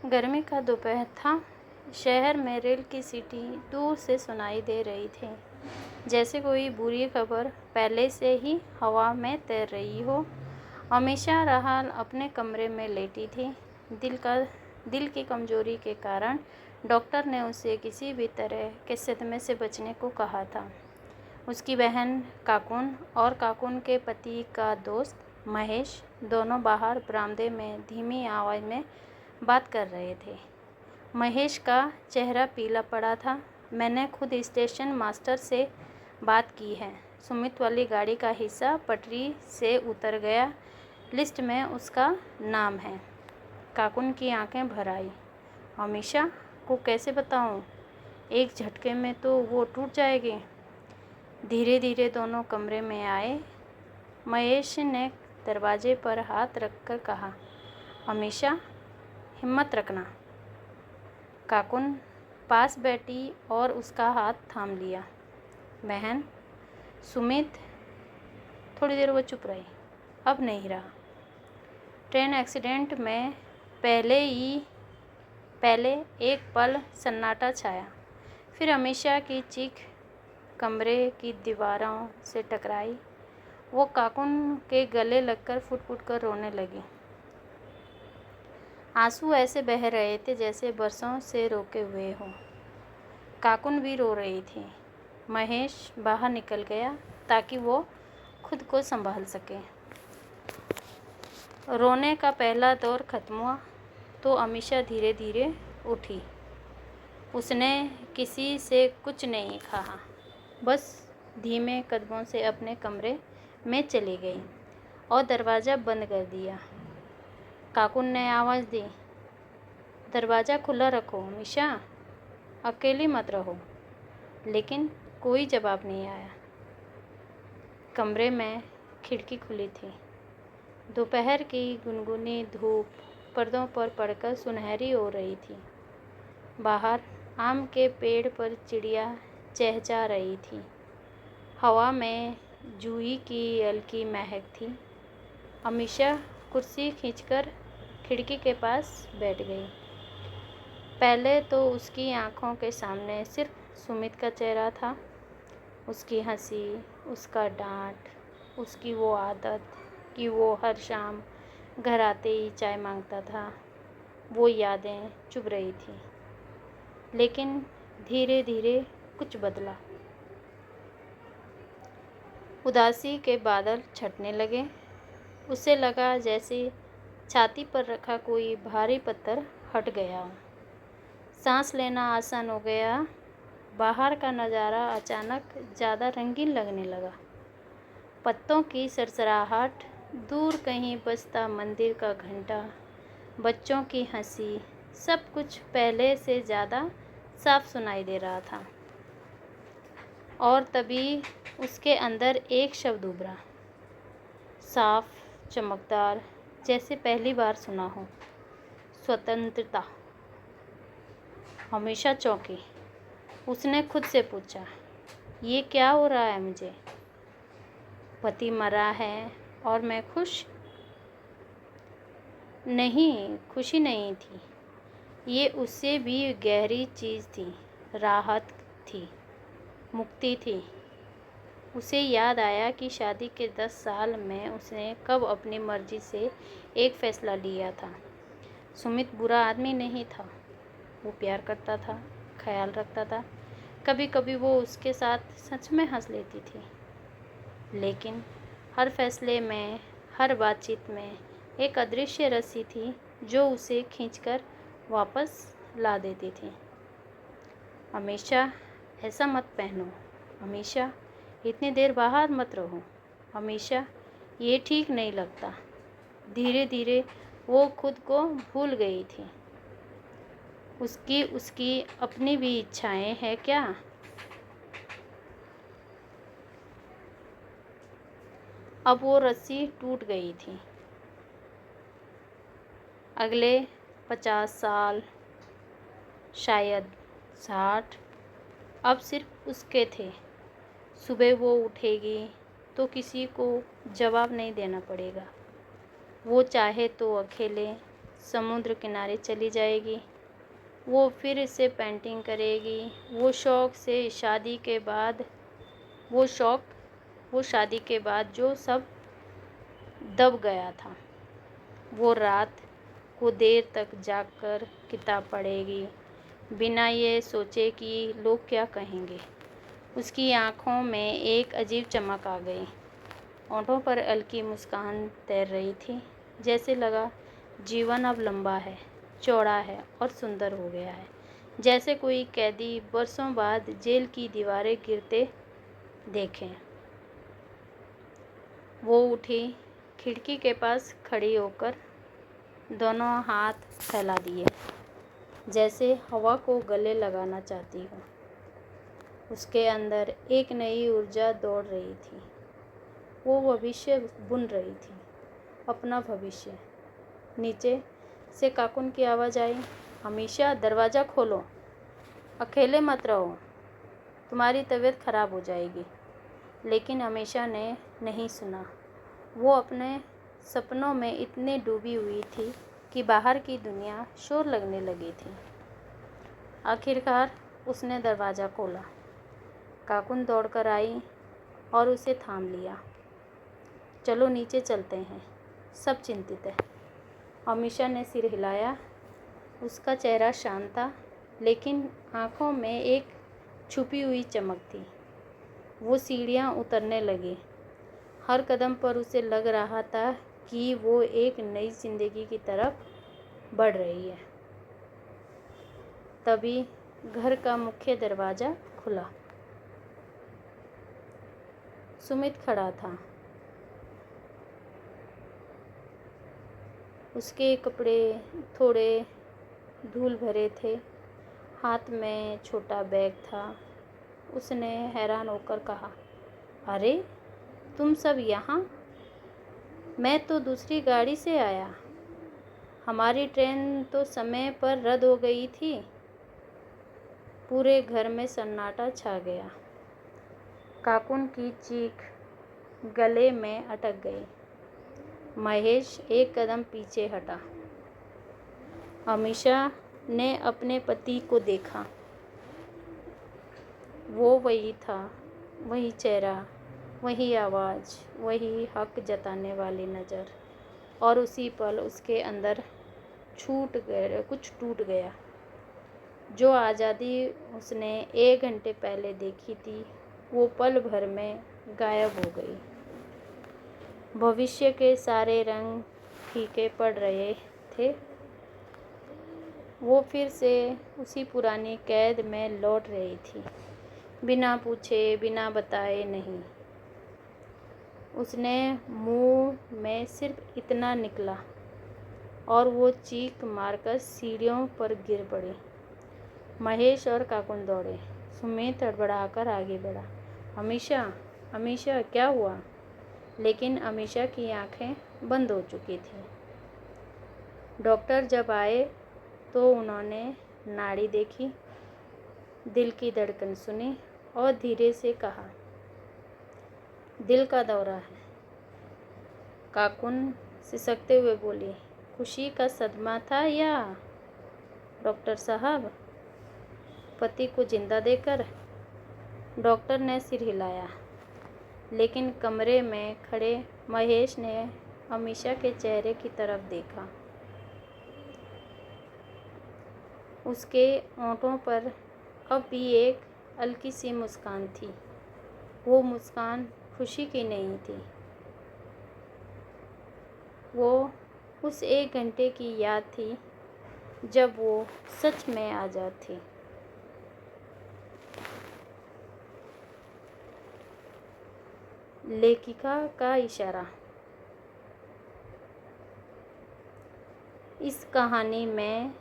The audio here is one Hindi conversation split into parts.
गर्मी का दोपहर था। शहर में रेल की सीटी दूर से सुनाई दे रही थी, जैसे कोई बुरी खबर पहले से ही हवा में तैर रही हो। अमीषा राहल अपने कमरे में लेटी थी। दिल की कमजोरी के कारण डॉक्टर ने उसे किसी भी तरह के सदमे से बचने को कहा था। उसकी बहन काकुन और काकुन के पति का दोस्त महेश दोनों बाहर बरामदे में धीमी आवाज़ में बात कर रहे थे। महेश का चेहरा पीला पड़ा था। मैंने खुद स्टेशन मास्टर से बात की है। सुमित वाली गाड़ी का हिस्सा पटरी से उतर गया। लिस्ट में उसका नाम है। काकुन की आंखें भर आई। अमीषा को कैसे बताऊं? एक झटके में तो वो टूट जाएगी। धीरे धीरे दोनों कमरे में आए। महेश ने दरवाजे पर हाथ रखकर कहा, अमीषा, हिम्मत रखना। काकुन पास बैठी और उसका हाथ थाम लिया। बहन, सुमित। थोड़ी देर वो चुप रही। अब नहीं रहा। ट्रेन एक्सीडेंट में पहले एक पल सन्नाटा छाया। फिर अमीषा की चीख कमरे की दीवारों से टकराई। वो काकुन के गले लगकर फुट-फुट कर रोने लगी। आंसू ऐसे बह रहे थे जैसे बरसों से रोके हुए हों। काकुन भी रो रही थी। महेश बाहर निकल गया ताकि वो खुद को संभाल सके। रोने का पहला दौर खत्म हुआ तो अमीषा धीरे धीरे उठी। उसने किसी से कुछ नहीं कहा, बस धीमे कदमों से अपने कमरे में चली गई और दरवाज़ा बंद कर दिया। काकुन ने आवाज़ दी, दरवाज़ा खुला रखो अमीषा, अकेली मत रहो। लेकिन कोई जवाब नहीं आया। कमरे में खिड़की खुली थी। दोपहर की गुनगुनी धूप पर्दों पर पड़कर सुनहरी हो रही थी। बाहर आम के पेड़ पर चिड़िया चहचहा रही थी। हवा में जूही की हल्की महक थी। अमीषा कुर्सी खींचकर खिड़की के पास बैठ गई। पहले तो उसकी आंखों के सामने सिर्फ सुमित का चेहरा था। उसकी हंसी, उसका डांट, उसकी वो आदत कि वो हर शाम घर आते ही चाय मांगता था, वो यादें चुभ रही थी। लेकिन धीरे धीरे कुछ बदला। उदासी के बादल छटने लगे। उसे लगा जैसे छाती पर रखा कोई भारी पत्थर हट गया हो। सांस लेना आसान हो गया। बाहर का नज़ारा अचानक ज़्यादा रंगीन लगने लगा। पत्तों की सरसराहट, दूर कहीं बजता मंदिर का घंटा, बच्चों की हंसी, सब कुछ पहले से ज़्यादा साफ सुनाई दे रहा था। और तभी उसके अंदर एक शब्द उभरा, साफ, चमकदार, जैसे पहली बार सुना हो, स्वतंत्रता। हमेशा चौंकी। उसने खुद से पूछा, ये क्या हो रहा है मुझे? पति मरा है और मैं खुश? नहीं, खुशी नहीं थी। ये उससे भी गहरी चीज़ थी, राहत थी, मुक्ति थी। उसे याद आया कि शादी के 10 साल में उसने कब अपनी मर्जी से एक फ़ैसला लिया था। सुमित बुरा आदमी नहीं था। वो प्यार करता था, ख्याल रखता था। कभी कभी वो उसके साथ सच में हंस लेती थी। लेकिन हर फैसले में, हर बातचीत में एक अदृश्य रस्सी थी जो उसे खींचकर वापस ला देती थी। हमेशा ऐसा मत पहनो, हमेशा इतनी देर बाहर मत रहो, हमेशा ये ठीक नहीं लगता। धीरे धीरे वो खुद को भूल गई थी। उसकी अपनी भी इच्छाएं हैं क्या? अब वो रस्सी टूट गई थी। अगले 50 साल, शायद 60, अब सिर्फ उसके थे। सुबह वो उठेगी तो किसी को जवाब नहीं देना पड़ेगा। वो चाहे तो अकेले समुद्र किनारे चली जाएगी। वो फिर से पेंटिंग करेगी। वो शौक से शादी के बाद वो शादी के बाद जो सब दब गया था, वो रात को देर तक जागकर किताब पढ़ेगी, बिना ये सोचे कि लोग क्या कहेंगे। उसकी आँखों में एक अजीब चमक आ गई। होठों पर हल्की मुस्कान तैर रही थी। जैसे लगा जीवन अब लंबा है, चौड़ा है और सुंदर हो गया है। जैसे कोई कैदी बरसों बाद जेल की दीवारें गिरते देखें। वो उठी, खिड़की के पास खड़ी होकर दोनों हाथ फैला दिए, जैसे हवा को गले लगाना चाहती हो। उसके अंदर एक नई ऊर्जा दौड़ रही थी। वो भविष्य बुन रही थी, अपना भविष्य। नीचे से काकुन की आवाज़ आई, हमेशा दरवाज़ा खोलो, अकेले मत रहो, तुम्हारी तबीयत खराब हो जाएगी। लेकिन हमेशा ने नहीं सुना। वो अपने सपनों में इतनी डूबी हुई थी कि बाहर की दुनिया शोर लगने लगी थी। आखिरकार उसने दरवाज़ा खोला। काकुन दौड़कर आई और उसे थाम लिया। चलो नीचे चलते हैं, सब चिंतित है। अमीशा ने सिर हिलाया। उसका चेहरा शांत था, लेकिन आँखों में एक छुपी हुई चमक थी। वो सीढ़ियाँ उतरने लगी। हर कदम पर उसे लग रहा था कि वो एक नई जिंदगी की तरफ बढ़ रही है। तभी घर का मुख्य दरवाज़ा खुला। सुमित खड़ा था। उसके कपड़े थोड़े धूल भरे थे, हाथ में छोटा बैग था। उसने हैरान होकर कहा, अरे तुम सब यहाँ? मैं तो दूसरी गाड़ी से आया। हमारी ट्रेन तो समय पर रद्द हो गई थी। पूरे घर में सन्नाटा छा गया। काकुन की चीख गले में अटक गई। महेश एक कदम पीछे हटा। अमीशा ने अपने पति को देखा। वो वही था, वही चेहरा, वही आवाज़, वही हक जताने वाली नज़र। और उसी पल उसके अंदर कुछ टूट गया। जो आज़ादी उसने 1 घंटे पहले देखी थी, वो पल भर में गायब हो गई। भविष्य के सारे रंग फीके पड़ रहे थे। वो फिर से उसी पुरानी कैद में लौट रही थी, बिना पूछे, बिना बताए नहीं। उसने मुंह में सिर्फ इतना निकला और वो चीख मारकर सीढ़ियों पर गिर पड़ी। महेश और काकुन दौड़े। सुमित हड़बड़ाकर आगे बढ़ा। अमीशा, अमीशा क्या हुआ? लेकिन अमीशा की आंखें बंद हो चुकी थी। डॉक्टर जब आए तो उन्होंने नाड़ी देखी, दिल की धड़कन सुनी और धीरे से कहा, दिल का दौरा है। काकुन सिसकते हुए बोली, खुशी का सदमा था या? डॉक्टर साहब, पति को जिंदा देकर? डॉक्टर ने सिर हिलाया, लेकिन कमरे में खड़े महेश ने अमीशा के चेहरे की तरफ देखा। उसके होठों पर अब भी एक हल्की सी मुस्कान थी। वो मुस्कान खुशी की नहीं थी। वो उस 1 घंटे की याद थी जब वो सच में आज़ाद थी। लेखिका का इशारा। इस कहानी में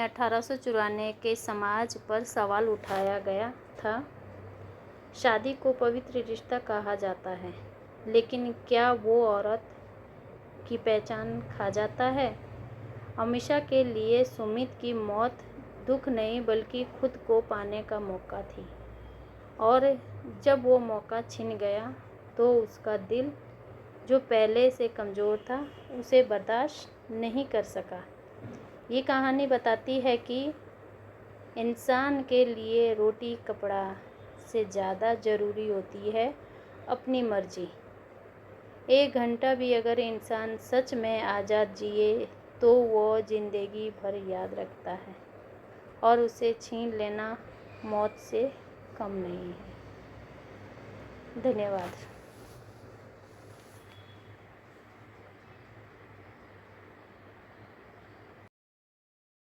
1894 के समाज पर सवाल उठाया गया था। शादी को पवित्र रिश्ता कहा जाता है, लेकिन क्या वो औरत की पहचान खा जाता है? अमीशा के लिए सुमित की मौत दुख नहीं बल्कि खुद को पाने का मौका थी, और जब वो मौका छिन गया तो उसका दिल जो पहले से कमज़ोर था उसे बर्दाश्त नहीं कर सका। ये कहानी बताती है कि इंसान के लिए रोटी कपड़ा से ज़्यादा ज़रूरी होती है अपनी मर्ज़ी। 1 घंटा भी अगर इंसान सच में आज़ाद जिए तो वो ज़िंदगी भर याद रखता है, और उसे छीन लेना मौत से कम नहीं है। धन्यवाद।